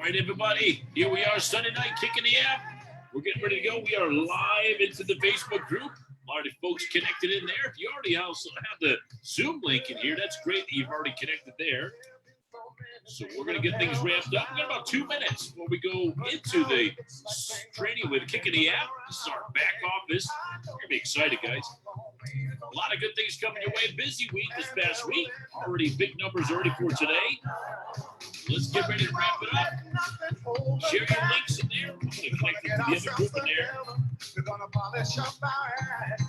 right, everybody, here we are, Sunday night, kicking the app. We're getting ready to go. We are live into the Facebook group. A lot of folks connected in there. If you already also have the Zoom link in here, that's great that you've already connected there. So we're going to get things ramped up. We've got about 2 minutes before we go into the training with Kicking the App. This is our back office. You're going to be excited, guys. A lot of good things coming your way. Busy week this past week. Already big numbers already for today. Let's get ready to wrap it up. Share your links in there. I'm going to connect it to the other group in there. We're going to polish up our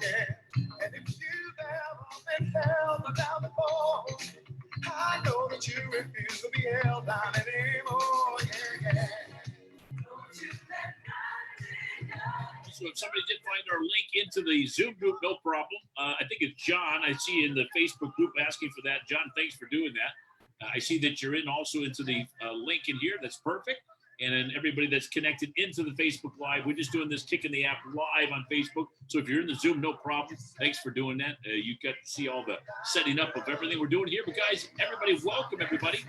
head. And if you've ever been held down before, I know that you refuse to be held down anymore. Yeah. So if somebody did find our link into the Zoom group, no problem. I think it's John. I see in the Facebook group asking for that. John, thanks for doing that. I see that you're in also into the link in here. That's perfect. And then everybody that's connected into the Facebook Live, we're just doing this Kicking the App live on Facebook. So if you're in the Zoom, no problem. Thanks for doing that. You got to see all the setting up of everything we're doing here. But guys, everybody, welcome everybody.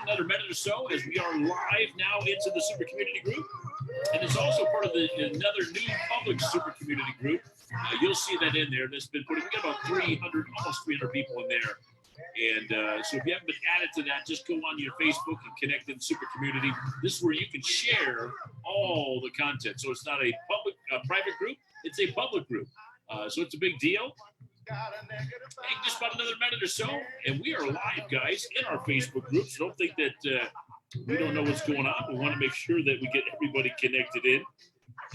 Another minute or so as we are live now into the Super Community Group. And it's also part of another new public Super Community Group. You'll see that in there. That's been we got about 300, almost 300 people in there. And so if you haven't been added to that, just go on your Facebook and connect in Super Community. This is where you can share all the content. So it's not a public, private group. It's a public group. So it's a big deal. Hey, just about another minute or so, and we are live, guys, in our Facebook group. So don't think that we don't know what's going on. We want to make sure that we get everybody connected in,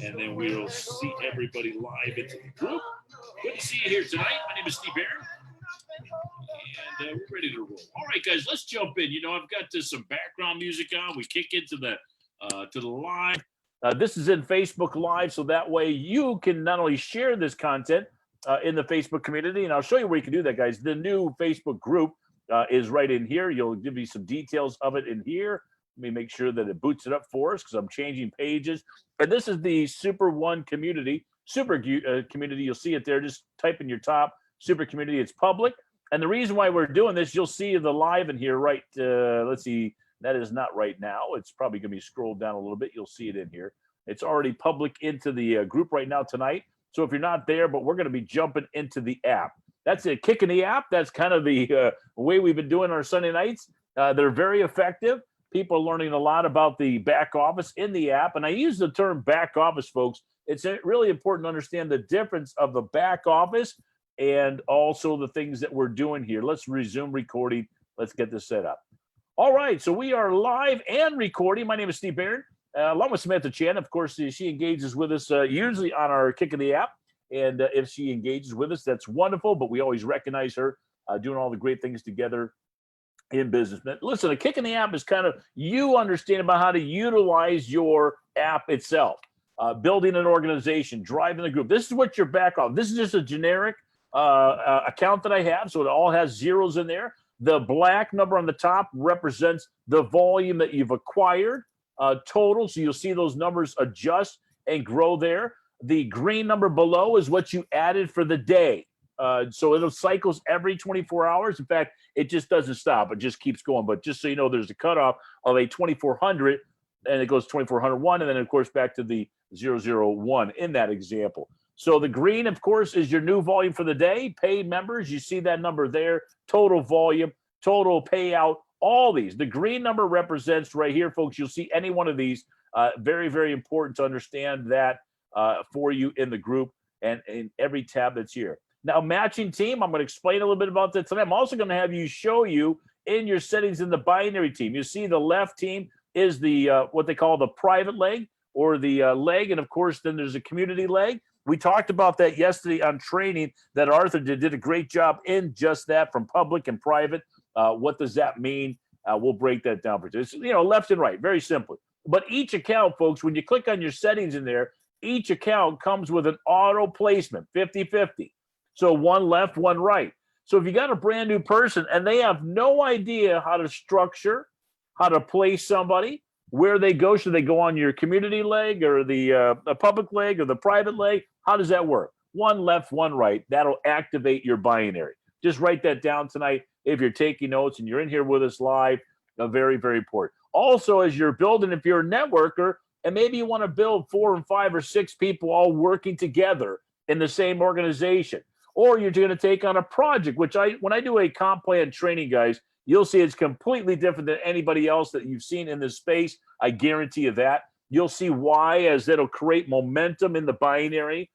and then we'll see everybody live into the group. Good to see you here tonight. My name is Steve Barron. And we're ready to roll. All right, guys, let's jump in. You know, I've got some background music on. We kick into the live. This is in Facebook Live, so that way you can not only share this content in the Facebook community, and I'll show you where you can do that, guys. The new Facebook group is right in here. You'll give me some details of it in here. Let me make sure that it boots it up for us because I'm changing pages. And this is the SUPER.ONE community, community. You'll see it there. Just type in your top Super Community. It's public. And the reason why we're doing this, you'll see the live in here, right? Let's see. That is not right now. It's probably going to be scrolled down a little bit. You'll see it in here. It's already public into the group right now tonight. So if you're not there, but we're going to be jumping into the app. That's it. Kicking the app. That's kind of the way we've been doing our Sunday nights. They're very effective. People are learning a lot about the back office in the app. And I use the term back office, folks. It's really important to understand the difference of the back office and also the things that we're doing here. Let's resume recording. Let's get this set up. All right, so we are live and recording. My name is Steve Barron, along with Samantha Chan. Of course, she engages with us usually on our Kick of the App. And if she engages with us, that's wonderful, but we always recognize her doing all the great things together in business. But listen, a Kick in the App is kind of you understand about how to utilize your app itself, building an organization, driving the group. This is what you're back off. This is just a generic account that I have, so it all has zeros in there. The black number on the top represents the volume that you've acquired total, so you'll see those numbers adjust and grow there. The green number below is what you added for the day, so it'll cycles every 24 hours. In fact, it just doesn't stop. It just keeps going. But just so you know, there's a cutoff of a 2400, and it goes 2401, and then, of course, back to the 001 in that example. So the green, of course, is your new volume for the day. Paid members, you see that number there. Total volume, total payout, all these. The green number represents right here, folks. You'll see any one of these. Very, very important to understand that for you in the group and in every tab that's here. Now, matching team, I'm going to explain a little bit about that tonight. I'm also going to have you show you in your settings in the binary team. You see the left team is the what they call the private leg or the leg. And, of course, then there's a community leg. We talked about that yesterday on training that Arthur did a great job in just that from public and private. What does that mean? We'll break that down for you. It's, left and right, very simply. But each account, folks, when you click on your settings in there, each account comes with an auto placement, 50-50. So one left, one right. So if you got a brand new person and they have no idea how to structure, how to place somebody, where they go, should they go on your community leg or the public leg or the private leg? How does that work? One left, one right. That'll activate your binary. Just write that down tonight if you're taking notes and you're in here with us live. Very, very important. Also, as you're building, if you're a networker and maybe you want to build 4 and 5 or 6 people all working together in the same organization, or you're going to take on a project, which when I do a comp plan training, guys, you'll see it's completely different than anybody else that you've seen in this space. I guarantee you that. You'll see why, as it'll create momentum in the binary.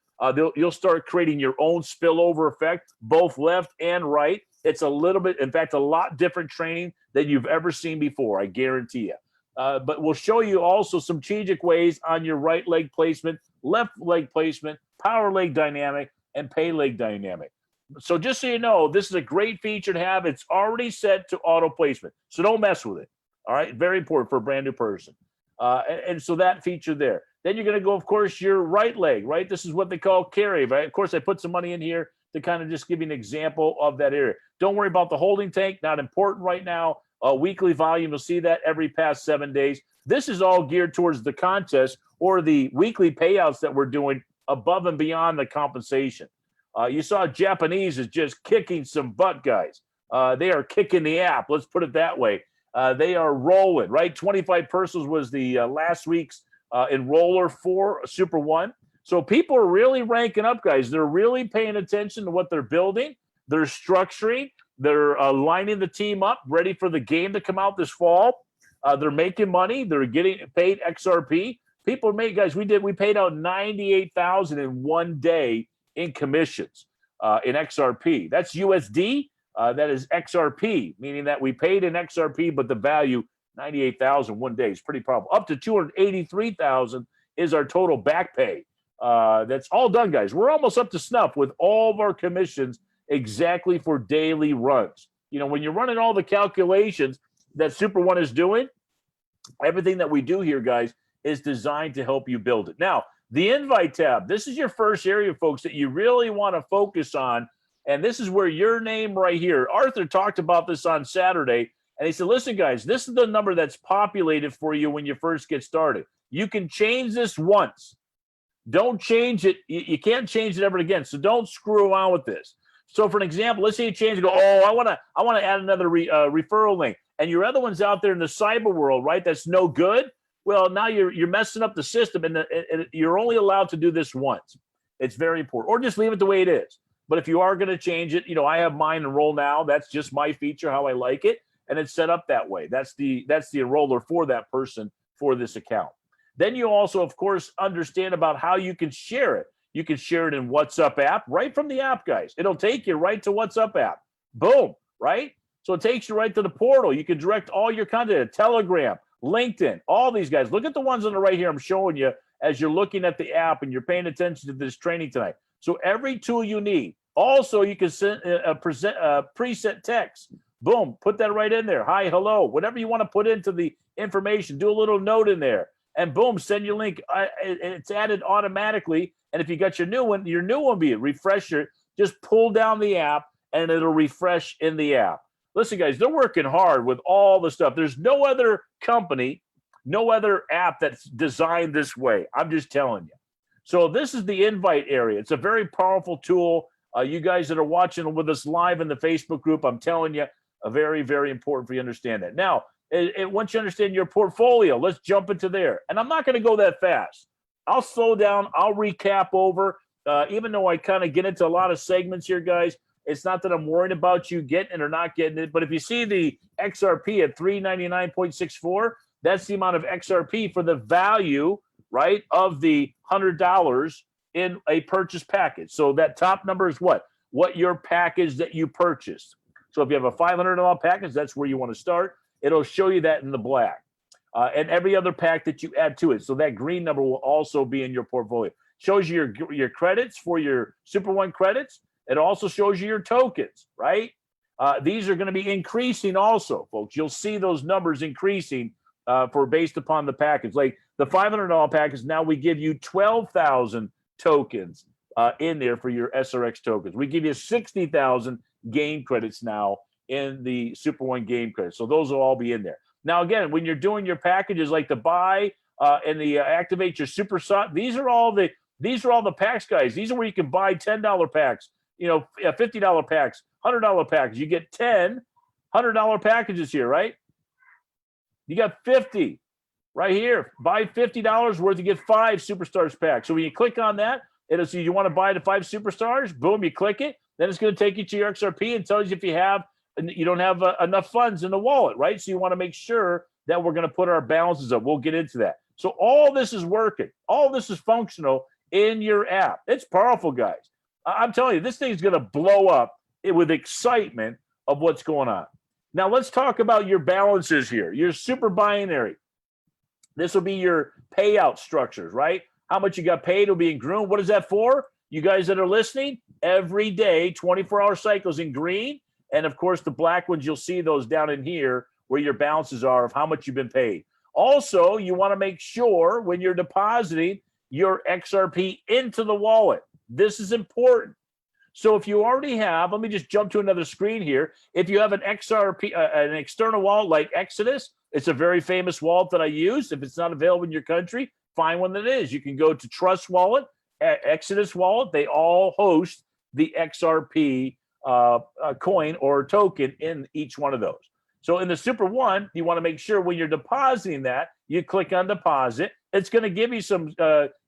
You'll start creating your own spillover effect, both left and right. It's a little bit, in fact, a lot different training than you've ever seen before, I guarantee you. But we'll show you also some strategic ways on your right leg placement, left leg placement, power leg dynamic, and pay leg dynamic. So just so you know, this is a great feature to have. It's already set to auto placement, so don't mess with it. All right, very important for a brand new person. And so that feature there. Then you're going to go, of course, your right leg, right? This is what they call carry, right? Of course, I put some money in here to kind of just give you an example of that area. Don't worry about the holding tank, not important right now. Weekly volume, you'll see that every past 7 days. This is all geared towards the contest or the weekly payouts that we're doing above and beyond the compensation. You saw Japanese is just kicking some butt, guys. They are kicking the app. Let's put it that way. They are rolling, right? 25 persons was the last week's enroller for SUPER.ONE. So people are really ranking up, guys. They're really paying attention to what they're building. They're structuring. They're lining the team up, ready for the game to come out this fall. They're making money. They're getting paid XRP. People make, guys, we paid out $98,000 in 1 day in commissions in XRP. That's USD. That is XRP, meaning that we paid in XRP, but the value, 98,000 1 day is pretty powerful. Up to 283,000 is our total back pay. That's all done, guys. We're almost up to snuff with all of our commissions exactly for daily runs. You know, when you're running all the calculations that SUPER.ONE is doing, everything that we do here, guys, is designed to help you build it. Now, the invite tab, this is your first area, folks, that you really want to focus on. And this is where your name right here, Arthur talked about this on Saturday, and he said, listen, guys, this is the number that's populated for you when you first get started. You can change this once. Don't change it. You can't change it ever again. So don't screw around with this. So for an example, let's say you change and go, oh, I want to add another referral link. And your other one's out there in the cyber world, right? That's no good. Well, now you're messing up the system, and you're only allowed to do this once. It's very important. Or just leave it the way it is. But if you are going to change it, you know, I have mine enroll now. That's just my feature, how I like it. And it's set up that way. That's the enroller for that person for this account. Then you also, of course, understand about how you can share it. You can share it in WhatsApp app, right from the app, guys. It'll take you right to WhatsApp app. Boom, right? So it takes you right to the portal. You can direct all your content, Telegram, LinkedIn, all these guys. Look at the ones on the right here I'm showing you as you're looking at the app and you're paying attention to this training tonight. So every tool you need. Also, you can send preset text. Boom, put that right in there. Hi, hello, whatever you want to put into the information. Do a little note in there. And boom, send your link. It's added automatically. And if you got your new one will be a refresher. Just pull down the app and it'll refresh in the app. Listen, guys, they're working hard with all the stuff. There's no other company, no other app that's designed this way. I'm just telling you. So this is the invite area. It's a very powerful tool. You guys that are watching with us live in the Facebook group, I'm telling you, very, very important for you to understand that. Now, once you understand your portfolio, let's jump into there. And I'm not going to go that fast. I'll slow down. I'll recap over. Even though I kind of get into a lot of segments here, guys, it's not that I'm worried about you getting it or not getting it. But if you see the XRP at 399.64, that's the amount of XRP for the value, right, of the $100 in a purchase package. So that top number is what your package that you purchased. So if you have a $500 package, that's where you want to start. It'll show you that in the black. And every other pack that you add to it. So that green number will also be in your portfolio. Shows you your credits for your SUPER.ONE credits. It also shows you your tokens, right? These are going to be increasing also, folks. You'll see those numbers increasing for based upon the package. Like the $500 package, now we give you 12,000 tokens in there for your SRX tokens. We give you 60,000 game credits now in the SUPER.ONE game credits. So those will all be in there. Now, again, when you're doing your packages like the buy and the activate your super SOT, these are all the packs, guys. These are where you can buy $10 packs, $50 packs, $100 packs. You get 10 $100 packages here, right? You got 50 right here. Buy $50 worth, you get 5 superstars packs. So when you click on that, it'll say you want to buy the 5 superstars. Boom, you click it. Then it's going to take you to your XRP and tells you if you don't have enough funds in the wallet, right? So you want to make sure that we're going to put our balances up. We'll get into that. So all this is working. All this is functional in your app. It's powerful, guys. I'm telling you, this thing's going to blow up with excitement of what's going on. Now let's talk about your balances here. Your super binary. This will be your payout structures, right? How much you got paid will be in green. What is that for? You guys that are listening, every day, 24-hour cycles in green. And of course, the black ones, you'll see those down in here where your balances are of how much you've been paid. Also, you want to make sure when you're depositing your XRP into the wallet. This is important. So if you already have, let me just jump to another screen here. If you have an XRP, an external wallet like Exodus, it's a very famous wallet that I use. If it's not available in your country, find one that is. You can go to Trust Wallet, Exodus Wallet. They all host the XRP coin or token in each one of those. So in the SUPER.ONE, you want to make sure when you're depositing that, you click on deposit. It's going to give you some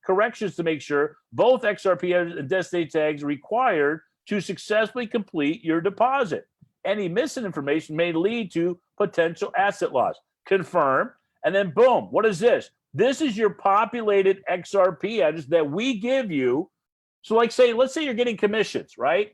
corrections to make sure both XRP and destination tags are required to successfully complete your deposit. Any missing information may lead to potential asset loss. Confirm, and then boom, what is this? This is your populated XRP address that we give you. So like let's say you're getting commissions, right?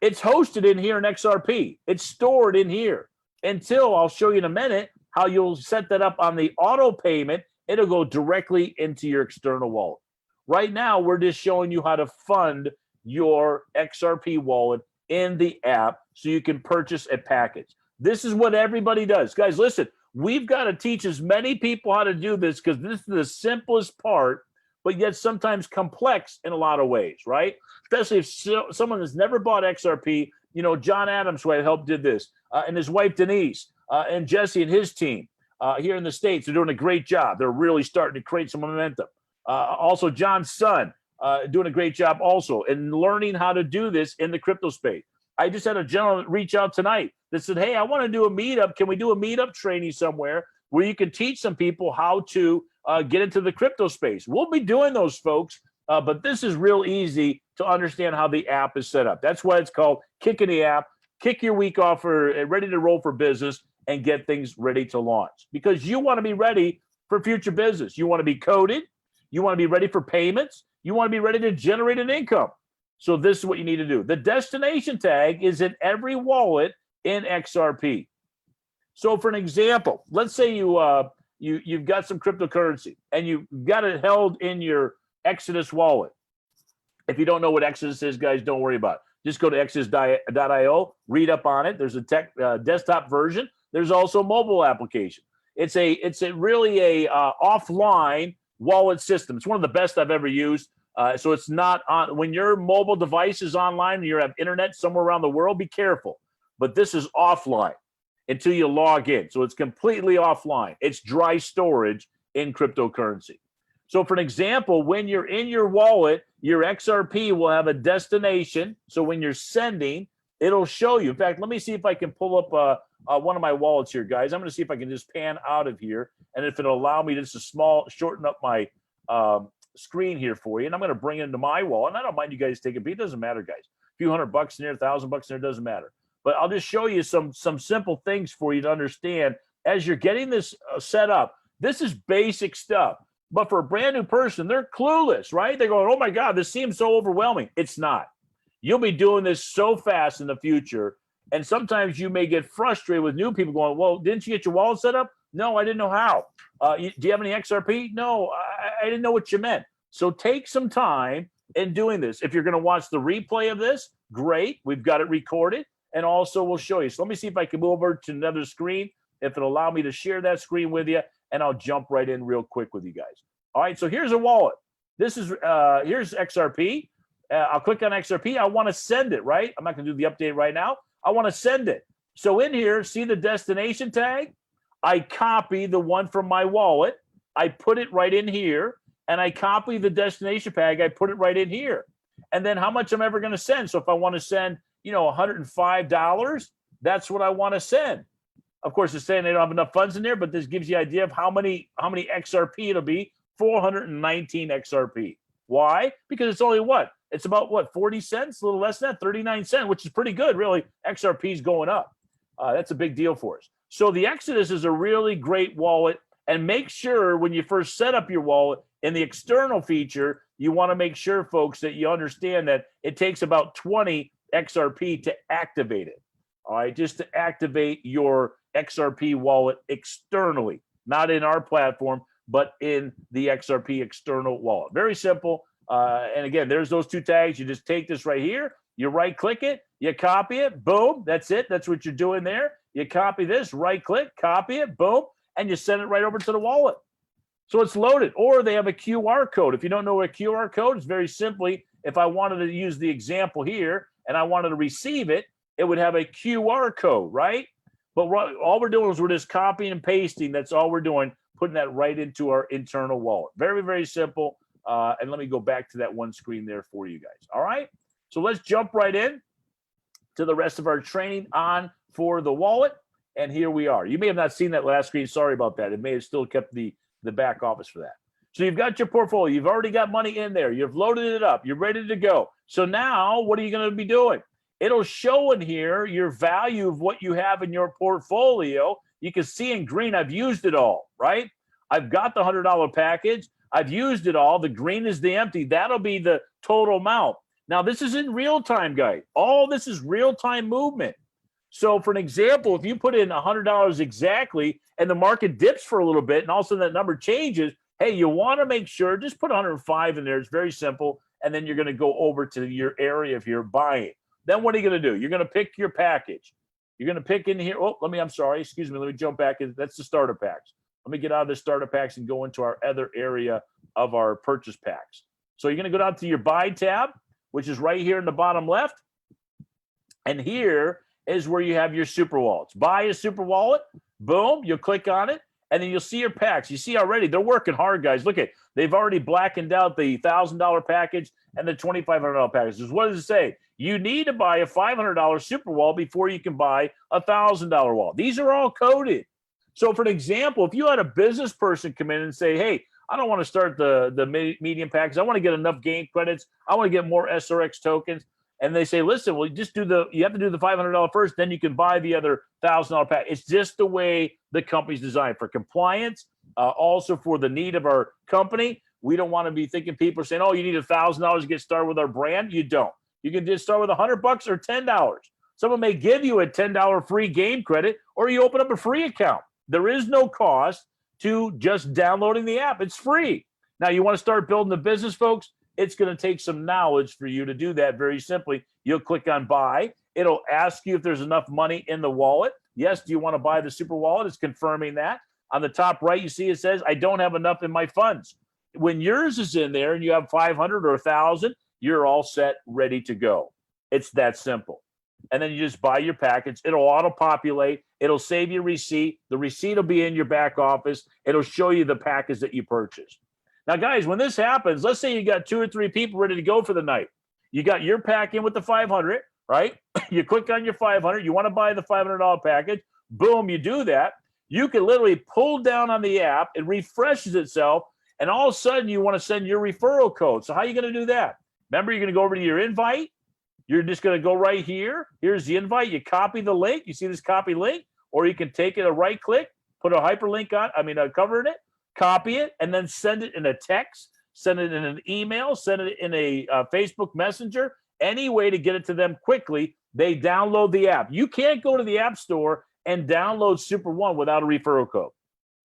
It's hosted in here in XRP. It's stored in here until I'll show you in a minute how you'll set that up on the auto payment. It'll go directly into your external wallet. Right now, we're just showing you how to fund your XRP wallet in the app so you can purchase a package. This is what everybody does. Guys, listen, we've got to teach as many people how to do this because this is the simplest part, but yet sometimes complex in a lot of ways, right? Especially if someone has never bought XRP. You know, John Adams, who I helped, did this, and his wife, Denise, and Jesse and his team here in the States are doing a great job. They're really starting to create some momentum. Also, John's son doing a great job also in learning how to do this in the crypto space. I just had a gentleman reach out tonight that said, hey, I want to do a meetup. Can we do a meetup training somewhere where you can teach some people how to get into the crypto space? We'll be doing those, folks, but this is real easy to understand how the app is set up. That's why it's called Kicking the App. Kick your week off for ready to roll for business and get things ready to launch because you want to be ready for future business. You want to be coded. You want to be ready for payments. You want to be ready to generate an income. So this is what you need to do. The destination tag is in every wallet in XRP. So for an example, let's say you've got some cryptocurrency and you've got it held in your Exodus wallet. If you don't know what Exodus is, guys, don't worry about it. Just go to exodus.io, read up on it. There's a desktop version. There's also a mobile application. It's really a offline wallet system. It's one of the best I've ever used. So it's not on when your mobile device is online and you have internet somewhere around the world, be careful. But this is offline until you log in. So it's completely offline. It's dry storage in cryptocurrency. So for an example, when you're in your wallet, your XRP will have a destination. So when you're sending, it'll show you. In fact, let me see if I can pull up one of my wallets here, guys. I'm going to see if I can just pan out of here. And if it'll allow me just to shorten up my screen here for you. And I'm going to bring it into my wallet. And I don't mind you guys taking a peek. It doesn't matter, guys. A few $100 in there, $1,000 in there, doesn't matter. But I'll just show you some simple things for you to understand as you're getting this set up. This is basic stuff. But for a brand new person, they're clueless, right? They're going, oh my God, this seems so overwhelming. It's not. You'll be doing this so fast in the future. And sometimes you may get frustrated with new people going, well, didn't you get your wallet set up? No, I didn't know how. Do you have any XRP? No, I didn't know what you meant. So take some time in doing this. If you're going to watch the replay of this, great. We've got it recorded. And also we'll show you. So let me see if I can move over to another screen, if it'll allow me to share that screen with you. And I'll jump right in real quick with you guys. All right, so here's a wallet. This is here's XRP. I'll click on XRP. I want to send it, right? I'm not going to do the update right now. I want to send it. So in here, see the destination tag? I copy the one from my wallet. I put it right in here. And I copy the destination tag. I put it right in here. And then how much I'm ever going to send. So if I want to send, $105, that's what I want to send. Of course, it's saying they don't have enough funds in there, but this gives you an idea of how many XRP it'll be. 419 XRP. Why? Because it's only what? It's about what, 40 cents, a little less than that, 39 cents, which is pretty good, really. XRP is going up. That's a big deal for us. So the Exodus is a really great wallet. And make sure when you first set up your wallet in the external feature, you want to make sure, folks, that you understand that it takes about 20 XRP to activate it. All right, just to activate your XRP wallet externally, not in our platform, but in the XRP external wallet. Very simple. And again, there's those two tags. You just take this right here, you right click it, you copy it, boom, that's it. That's what you're doing there. You copy this, right click, copy it, boom, and you send it right over to the wallet. So it's loaded. Or they have a QR code. If you don't know what a QR code is, very simply, if I wanted to use the example here and I wanted to receive it, it would have a QR code, right? But all we're doing is we're just copying and pasting. That's all we're doing, putting that right into our internal wallet. Very, very simple. And let me go back to that one screen there for you guys. All right. So let's jump right in to the rest of our training on for the wallet. And here we are. You may have not seen that last screen. Sorry about that. It may have still kept the back office for that. So you've got your portfolio. You've already got money in there. You've loaded it up. You're ready to go. So now what are you going to be doing? It'll show in here your value of what you have in your portfolio. You can see in green, I've used it all, right? I've got the $100 package. I've used it all. The green is the empty. That'll be the total amount. Now, this is in real time, guys. All this is real-time movement. So for an example, if you put in $100 exactly and the market dips for a little bit and all of a sudden that number changes, hey, you want to make sure, just put 105 in there. It's very simple. And then you're going to go over to your area if you're buying. Then what are you going to do? You're going to pick your package. You're going to pick in here. Oh, I'm sorry. Excuse me. Let me jump back. That's the starter packs. Let me get out of the starter packs and go into our other area of our purchase packs. So you're going to go down to your buy tab, which is right here in the bottom left. And here is where you have your super wallets. Buy a super wallet. Boom. You'll click on it. And then you'll see your packs. You see already, they're working hard, guys. Look at, they've already blackened out the $1,000 package and the $2,500 packages. What does it say? You need to buy a $500 super wallet before you can buy a $1,000 wallet. These are all coded. So for an example, if you had a business person come in and say, hey, I don't want to start the medium package. I want to get enough game credits. I want to get more SRX tokens. And they say, listen, well, you have to do the $500 first, then you can buy the other $1,000 pack. It's just the way the company's designed for compliance, also for the need of our company. We don't want to be thinking people are saying, oh, you need $1,000 to get started with our brand. You don't. You can just start with $100 or $10. Someone may give you a $10 free game credit, or you open up a free account. There is no cost to just downloading the app. It's free. Now, you want to start building the business, folks? It's going to take some knowledge for you to do that very simply. You'll click on buy. It'll ask you if there's enough money in the wallet. Yes, do you want to buy the super wallet? It's confirming that. On the top right, you see it says, I don't have enough in my funds. When yours is in there and you have 500 or 1,000, you're all set, ready to go. It's that simple. And then you just buy your package. It'll auto-populate. It'll save your receipt. The receipt will be in your back office. It'll show you the package that you purchased. Now, guys, when this happens, let's say you got 2 or 3 people ready to go for the night. You got your pack in with the 500, right? You click on your 500. You want to buy the $500 package. Boom, you do that. You can literally pull down on the app. It refreshes itself. And all of a sudden, you want to send your referral code. So how are you going to do that? Remember, you're going to go over to your invite. You're just going to go right here. Here's the invite. You copy the link. You see this copy link? Or you can take it, a right click, put a hyperlink on, a cover in it, copy it, and then send it in a text, send it in an email, send it in a Facebook Messenger, any way to get it to them quickly. They download the app. You can't go to the App Store and download SUPER.ONE without a referral code.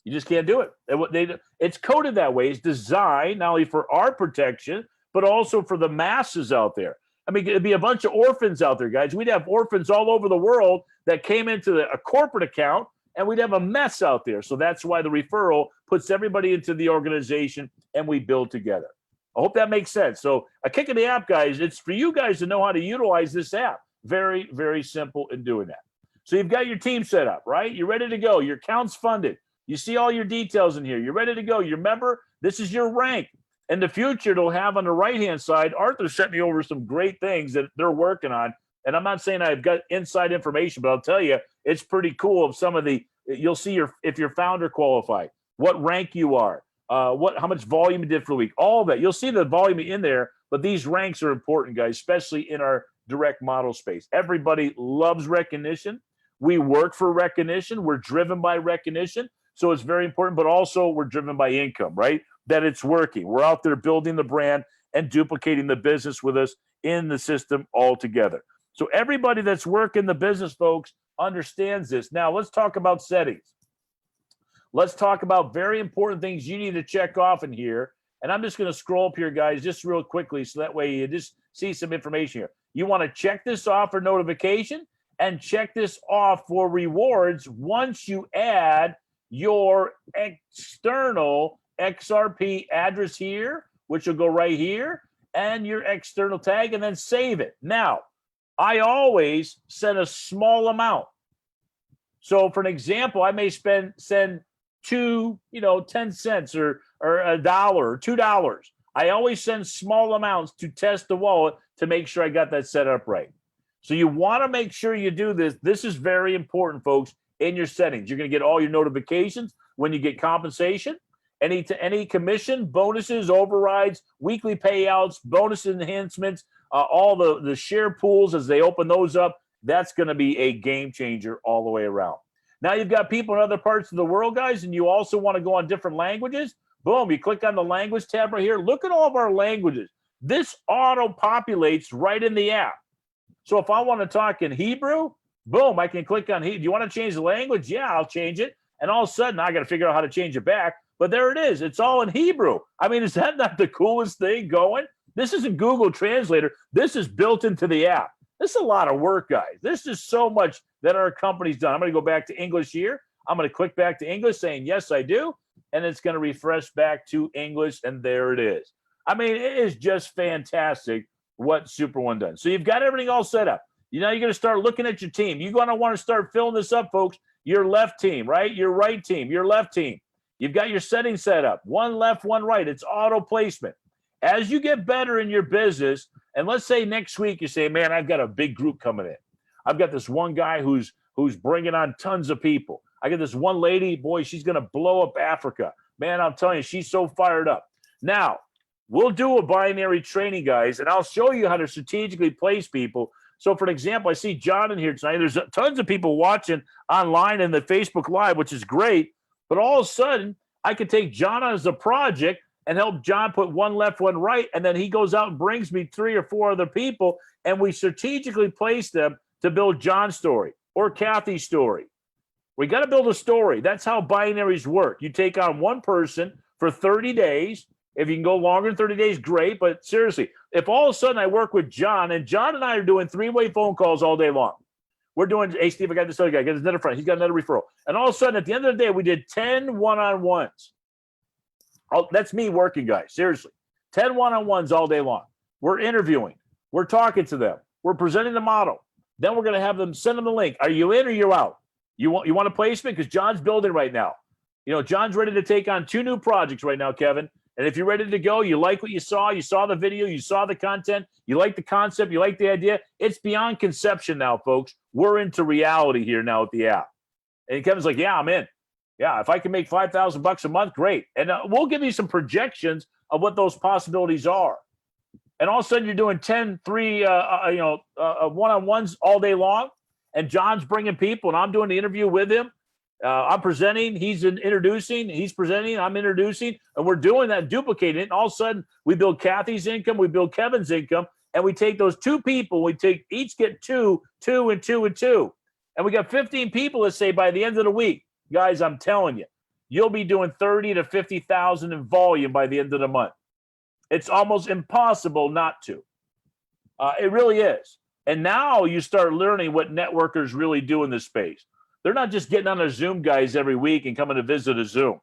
You just can't do it. It's coded that way. It's designed not only for our protection, but also for the masses out there. I mean, it'd be a bunch of orphans out there, guys. We'd have orphans all over the world that came into a corporate account, and we'd have a mess out there. So that's why the referral puts everybody into the organization, and we build together. I hope that makes sense. So a kick in the app, guys, it's for you guys to know how to utilize this app. Very, very simple in doing that. So you've got your team set up, right? You're ready to go. Your account's funded. You see all your details in here. You're ready to go. You remember, this is your rank. In the future, it'll have on the right-hand side, Arthur sent me over some great things that they're working on. And I'm not saying I've got inside information, but I'll tell you, it's pretty cool of some of the, you'll see if you're founder qualified, what rank you are, how much volume you did for the week, all that. You'll see the volume in there, but these ranks are important, guys, especially in our direct model space. Everybody loves recognition. We work for recognition. We're driven by recognition. So it's very important, but also we're driven by income, right? That it's working. We're out there building the brand and duplicating the business with us in the system altogether. So everybody that's working the business, folks, understands this. Now, let's talk about settings. Let's talk about very important things you need to check off in here. And I'm just going to scroll up here, guys, just real quickly, so that way you just see some information here. You want to check this off for notification and check this off for rewards once you add your external XRP address here, which will go right here, and your external tag, and then save it. Now, I always send a small amount. So for an example, I may send 10 cents or $1 or $2. I always send small amounts to test the wallet to make sure I got that set up right. So you want to make sure you do this. This is very important, folks, in your settings. You're going to get all your notifications when you get compensation, any commission, bonuses, overrides, weekly payouts, bonus enhancements, all the share pools as they open those up. That's going to be a game changer all the way around. Now you've got people in other parts of the world, guys, and you also want to go on different languages. Boom, you click on the language tab right here. Look at all of our languages. This auto-populates right in the app. So if I want to talk in Hebrew, boom, I can click on Hebrew. Do you want to change the language? Yeah, I'll change it. And all of a sudden, I got to figure out how to change it back. But there it is. It's all in Hebrew. I mean, is that not the coolest thing going? This isn't Google Translator. This is built into the app. This is a lot of work, guys. There's just so much that our company's done. I'm going to go back to English here. I'm going to click back to English saying, yes, I do. And it's going to refresh back to English. And there it is. I mean, it is just fantastic what SUPER.ONE does. So you've got everything all set up. You're going to start looking at your team. You're going to want to start filling this up, folks. Your left team, right? Your right team, your left team. You've got your settings set up. One left, one right. It's auto placement. As you get better in your business, and let's say next week you say, man, I've got a big group coming in. I've got this one guy who's bringing on tons of people. I got this one lady, boy, she's going to blow up Africa. Man, I'm telling you, she's so fired up. Now, we'll do a binary training, guys, and I'll show you how to strategically place people. So, for an example, I see John in here tonight. There's tons of people watching online in the Facebook Live, which is great. But all of a sudden, I could take John on as a project and help John put one left, one right, and then he goes out and brings me 3 or 4 other people, and we strategically place them to build John's story or Kathy's story. We got to build a story. That's how binaries work. You take on one person for 30 days. If you can go longer than 30 days, great. But seriously, if all of a sudden I work with John, and John and I are doing 3-way phone calls all day long. We're doing, hey, Steve, I got this other guy. Got another friend. He's got another referral. And all of a sudden, at the end of the day, we did 10 one-on-ones. That's me working, guys. Seriously. 10 one-on-ones all day long. We're interviewing. We're talking to them. We're presenting the model. Then we're going to have them send them the link. Are you in or you're out? You want a placement? Because John's building right now. John's ready to take on 2 new projects right now, Kevin. And if you're ready to go, you like what you saw the video, you saw the content, you like the concept, you like the idea, it's beyond conception now, folks. We're into reality here now with the app. And Kevin's like, yeah, I'm in. Yeah, if I can make $5,000 a month, great. And we'll give you some projections of what those possibilities are. And all of a sudden you're doing 10, 3, one-on-ones all day long. And John's bringing people and I'm doing the interview with him. I'm presenting, he's introducing, he's presenting, I'm introducing, and we're doing that, duplicating it. And all of a sudden, we build Kathy's income, we build Kevin's income, and we take those 2 people, each get 2, 2, and 2, and 2. And we got 15 people, let's say, by the end of the week. Guys, I'm telling you, you'll be doing 30 to 50,000 in volume by the end of the month. It's almost impossible not to. It really is. And now you start learning what networkers really do in this space. They're not just getting on a Zoom, guys, every week and coming to visit a Zoom.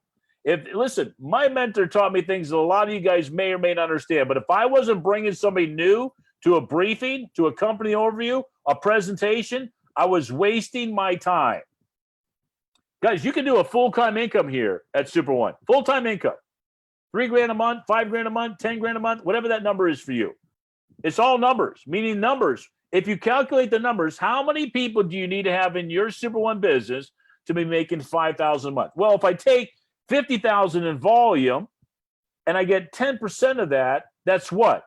Listen, my mentor taught me things that a lot of you guys may or may not understand. But if I wasn't bringing somebody new to a briefing, to a company overview, a presentation, I was wasting my time. Guys, you can do a full-time income here at SUPER.ONE. Full-time income. $3,000 a month, $5,000 a month, $10,000 a month, whatever that number is for you. It's all numbers, meaning numbers. if you calculate the numbers, how many people do you need to have in your Super One business to be making 5,000 a month? Well, if I take 50,000 in volume and I get 10% of that, that's what?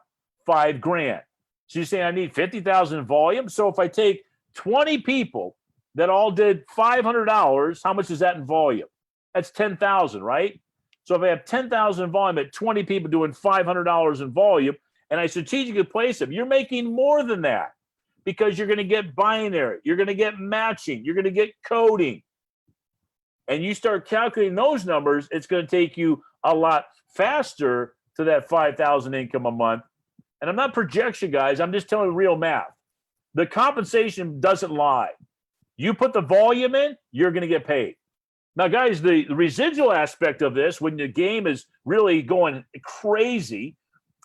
$5,000. So you're saying I need 50,000 in volume. So if I take 20 people that all did $500, how much is that in volume? That's 10,000, right? So if I have 10,000 in volume at 20 people doing $500 in volume, and I strategically place them, you're making more than that because you're going to get binary, you're going to get matching, you're going to get coding. And you start calculating those numbers, it's going to take you a lot faster to that 5,000 income a month. And I'm not projection, guys. I'm just telling you real math. The compensation doesn't lie. You put the volume in, you're going to get paid. Now, guys, the residual aspect of this, when the game is really going crazy,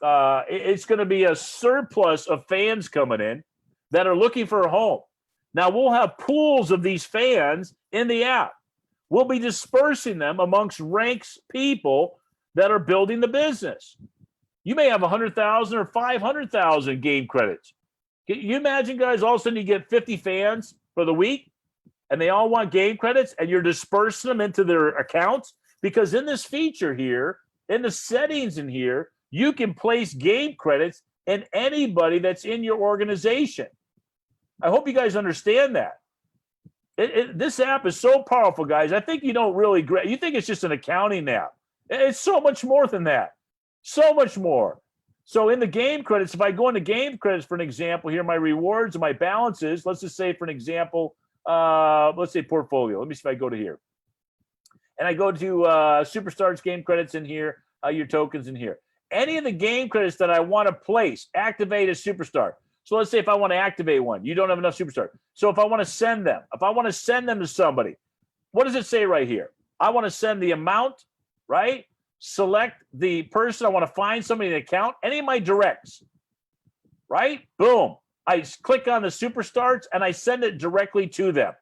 it's going to be a surplus of fans coming in that are looking for a home. Now, we'll have pools of these fans in the app. We'll be dispersing them amongst ranks people that are building the business. You may have 100,000 or 500,000 game credits. Can you imagine, guys, all of a sudden you get 50 fans for the week and they all want game credits and you're dispersing them into their accounts? Because in this feature here, in the settings in here, you can place game credits in anybody that's in your organization. I hope you guys understand that. This app is so powerful, guys. I think you don't really you think it's just an accounting app. It's so much more than that. So much more. So in the game credits, if I go into game credits, for an example, here, my rewards and my balances, let's just say, for an example, let's say portfolio. Let me see if I go to here. And I go to Superstars game credits in here, your tokens in here. Any of the game credits that I want to place, activate a superstar. So let's say if I want to activate one, you don't have enough superstar. So if I want to send them, to somebody, what does it say right here? I want to send the amount, right? Select the person. I want to find somebody in the account, any of my directs, right? Boom. I click on the superstars and I send it directly to them.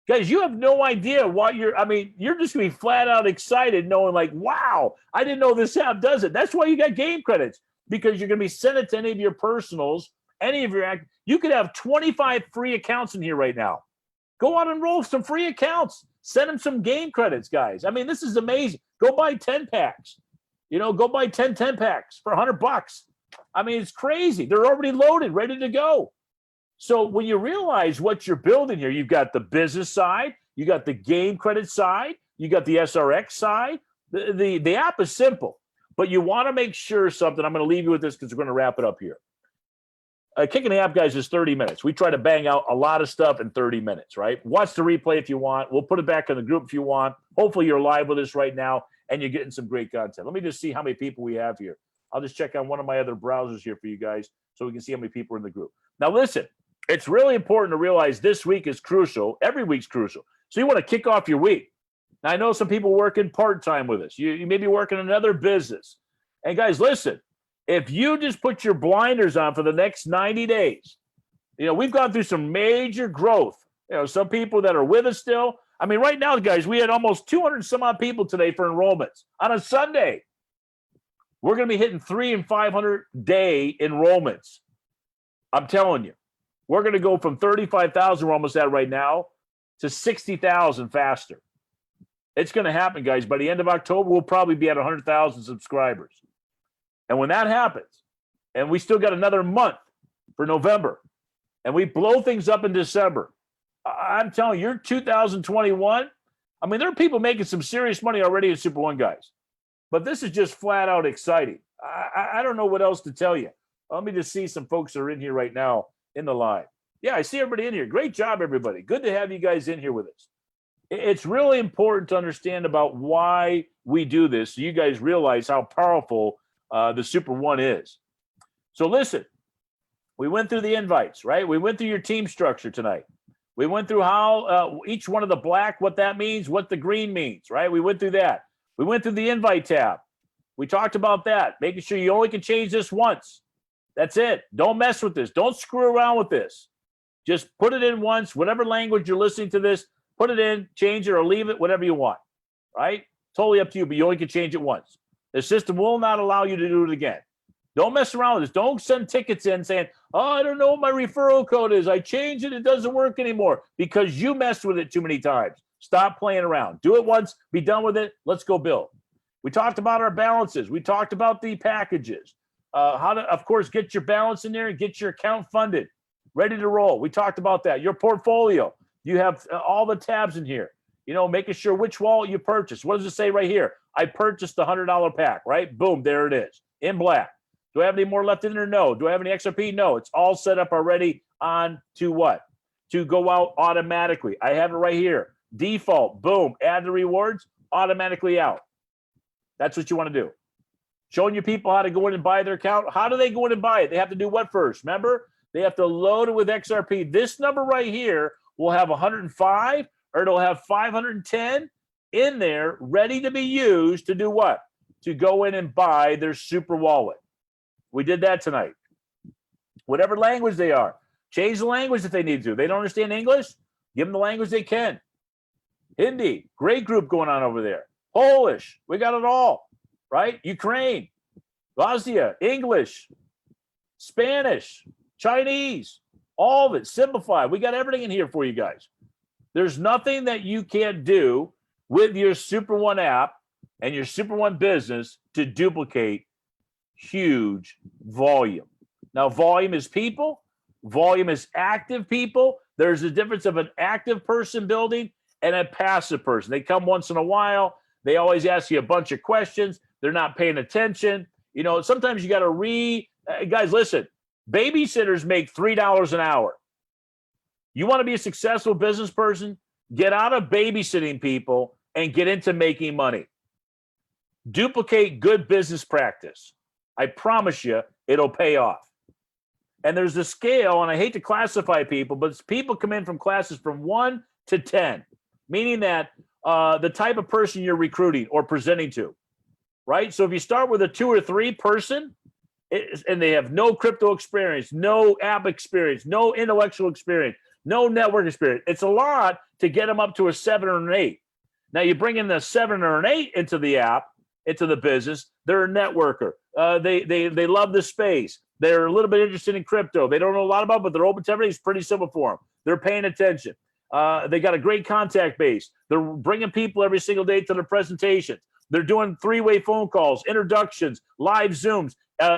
Guys, you have no idea what you're just going to be flat out excited knowing like, wow, I didn't know this app does it. That's why you got game credits, because you're going to be sending it to any of your personals, any of your, you could have 25 free accounts in here right now. Go out and enroll some free accounts. Send them some game credits, guys. I mean, this is amazing. Go buy 10 packs. Go buy 10 packs for $100. I mean, it's crazy. They're already loaded, ready to go. So when you realize what you're building here, you've got the business side, you got the game credit side, you got the SRX side. The app is simple, but you want to make sure something. I'm going to leave you with this because we're going to wrap it up here. Kicking the app, guys, is 30 minutes. We try to bang out a lot of stuff in 30 minutes, right? Watch the replay if you want. We'll put it back in the group if you want. Hopefully you're live with us right now and you're getting some great content. Let me just see how many people we have here. I'll just check on one of my other browsers here for you guys so we can see how many people are in the group. Now, listen, it's really important to realize this week is crucial. Every week's crucial. So you want to kick off your week. Now, I know some people working part-time with us. You may be working another business. And guys, listen, if you just put your blinders on for the next 90 days, we've gone through some major growth. Some people that are with us still. I mean, right now, guys, we had almost 200 some odd people today for enrollments on a Sunday. We're going to be hitting 300 and 500 day enrollments. I'm telling you, we're going to go from 35,000 we're almost at right now to 60,000 faster. It's going to happen, guys. By the end of October, we'll probably be at 100,000 subscribers. And when that happens, and we still got another month for November, and we blow things up in December, I'm telling you, you're 2021. I mean, there are people making some serious money already at Super One, guys. But this is just flat out exciting. I don't know what else to tell you. Let me just see some folks that are in here right now in the live. Yeah, I see everybody in here. Great job, everybody. Good to have you guys in here with us. It's really important to understand about why we do this so you guys realize how powerful the Super One is. So listen, we went through the invites, right? We went through your team structure tonight. We went through how each one of the black, what that means, what the green means, right? We went through that. We went through the invite tab. We talked about that, making sure you only can change this once. That's it. Don't mess with this. Don't screw around with this. Just put it in once, whatever language you're listening to this, put it in, change it or leave it, whatever you want, right? Totally up to you, but you only can change it once. The system will not allow you to do it again. Don't mess around with this. Don't send tickets in saying, oh, I don't know what my referral code is. I changed it. It doesn't work anymore because you messed with it too many times. Stop playing around. Do it once. Be done with it. Let's go build. We talked about our balances. We talked about the packages. How to, of course, get your balance in there and get your account funded, ready to roll. We talked about that. Your portfolio. You have all the tabs in here. You know, making sure which wallet you purchase. What does it say right here? I purchased the $100 pack, right? Boom, there it is in black. Do I have any more left in there? No. Do I have any XRP? No. It's all set up already on to what? To go out automatically. I have it right here. Default, boom, add the rewards, automatically out. That's what you want to do. Showing your people how to go in and buy their account. How do they go in and buy it? They have to do what first? Remember? They have to load it with XRP. This number right here will have 105 or it'll have 510 in there ready to be used to do what? To go in and buy their super wallet. We did that tonight. Whatever language they are. Change the language if they need to. They don't understand English? Give them the language they can. Hindi, great group going on over there. Polish, we got it all, right? Ukraine, Bosnia, English, Spanish, Chinese, all of it, simplified. We got everything in here for you guys. There's nothing that you can't do with your SUPER.ONE app and your SUPER.ONE business to duplicate huge volume. Now, volume is people. Volume is active people. There's a difference of an active person building and a passive person. They come once in a while. They always ask you a bunch of questions. They're not paying attention. You know, sometimes you got to guys, listen, babysitters make $3 an hour. You want to be a successful business person? Get out of babysitting people and get into making money. Duplicate good business practice. I promise you, it'll pay off. And there's a scale, and I hate to classify people, but people come in from classes from 1 to 10, meaning that the type of person you're recruiting or presenting to, right? So if you start with a 2 or 3 person, and they have no crypto experience, no app experience, no intellectual experience, no network experience, it's a lot to get them up to a 7 or an 8. Now you bring in a 7 or an 8 into the app, into the business. They're a networker. They love the space. They're a little bit interested in crypto. They don't know a lot about it, but they're open to everything. It's pretty simple for them. They're paying attention. They got a great contact base. They're bringing people every single day to their presentations. They're doing 3-way phone calls, introductions, live Zooms,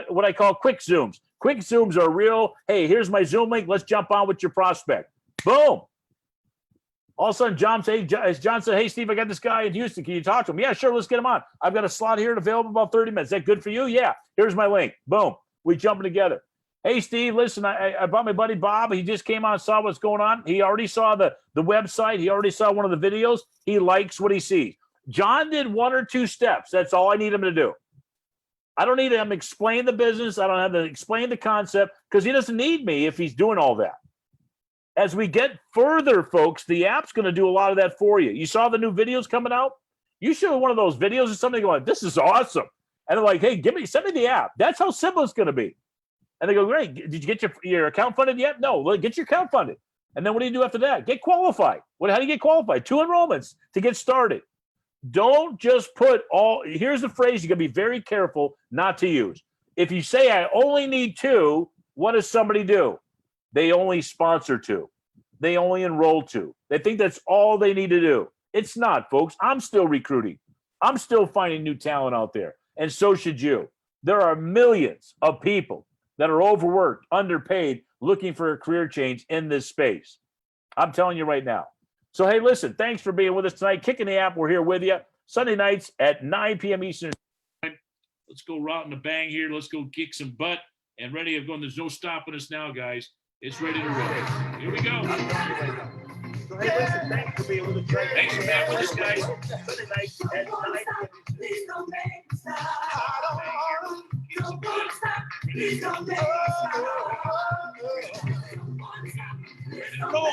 what I call quick Zooms. Quick Zooms are real. Hey, here's my Zoom link. Let's jump on with your prospect. Boom. All of a sudden, John said, hey, Steve, I got this guy in Houston. Can you talk to him? Yeah, sure. Let's get him on. I've got a slot here available about 30 minutes. Is that good for you? Yeah. Here's my link. Boom. We jumping together. Hey, Steve, listen, I brought my buddy Bob. He just came on and saw what's going on. He already saw the website. He already saw one of the videos. He likes what he sees. John did 1 or 2 steps. That's all I need him to do. I don't need him to explain the business. I don't have to explain the concept because he doesn't need me if he's doing all that. As we get further, folks, the app's going to do a lot of that for you. You saw the new videos coming out? You show one of those videos and somebody going, this is awesome. And they're like, hey, send me the app. That's how simple it's going to be. And they go, great. Did you get your account funded yet? No, get your account funded. And then what do you do after that? Get qualified. How do you get qualified? 2 enrollments to get started. Don't just put here's the phrase you got to be very careful not to use. If you say, I only need 2, what does somebody do? They only sponsor 2. They only enroll 2. They think that's all they need to do. It's not, folks. I'm still recruiting. I'm still finding new talent out there. And so should you. There are millions of people that are overworked, underpaid, looking for a career change in this space. I'm telling you right now. So, hey, listen, thanks for being with us tonight. Kicking the app, we're here with you. Sunday nights at 9 p.m. Eastern Time. Let's go route and a bang here. Let's go kick some butt. And ready to go. There's no stopping us now, guys. It's ready to roll. Here we go. So, hey, listen, thanks for being with us tonight. Thanks for being with us, guys. Sunday nights at 9 Please don't make me stop. Please don't make me stop. Go.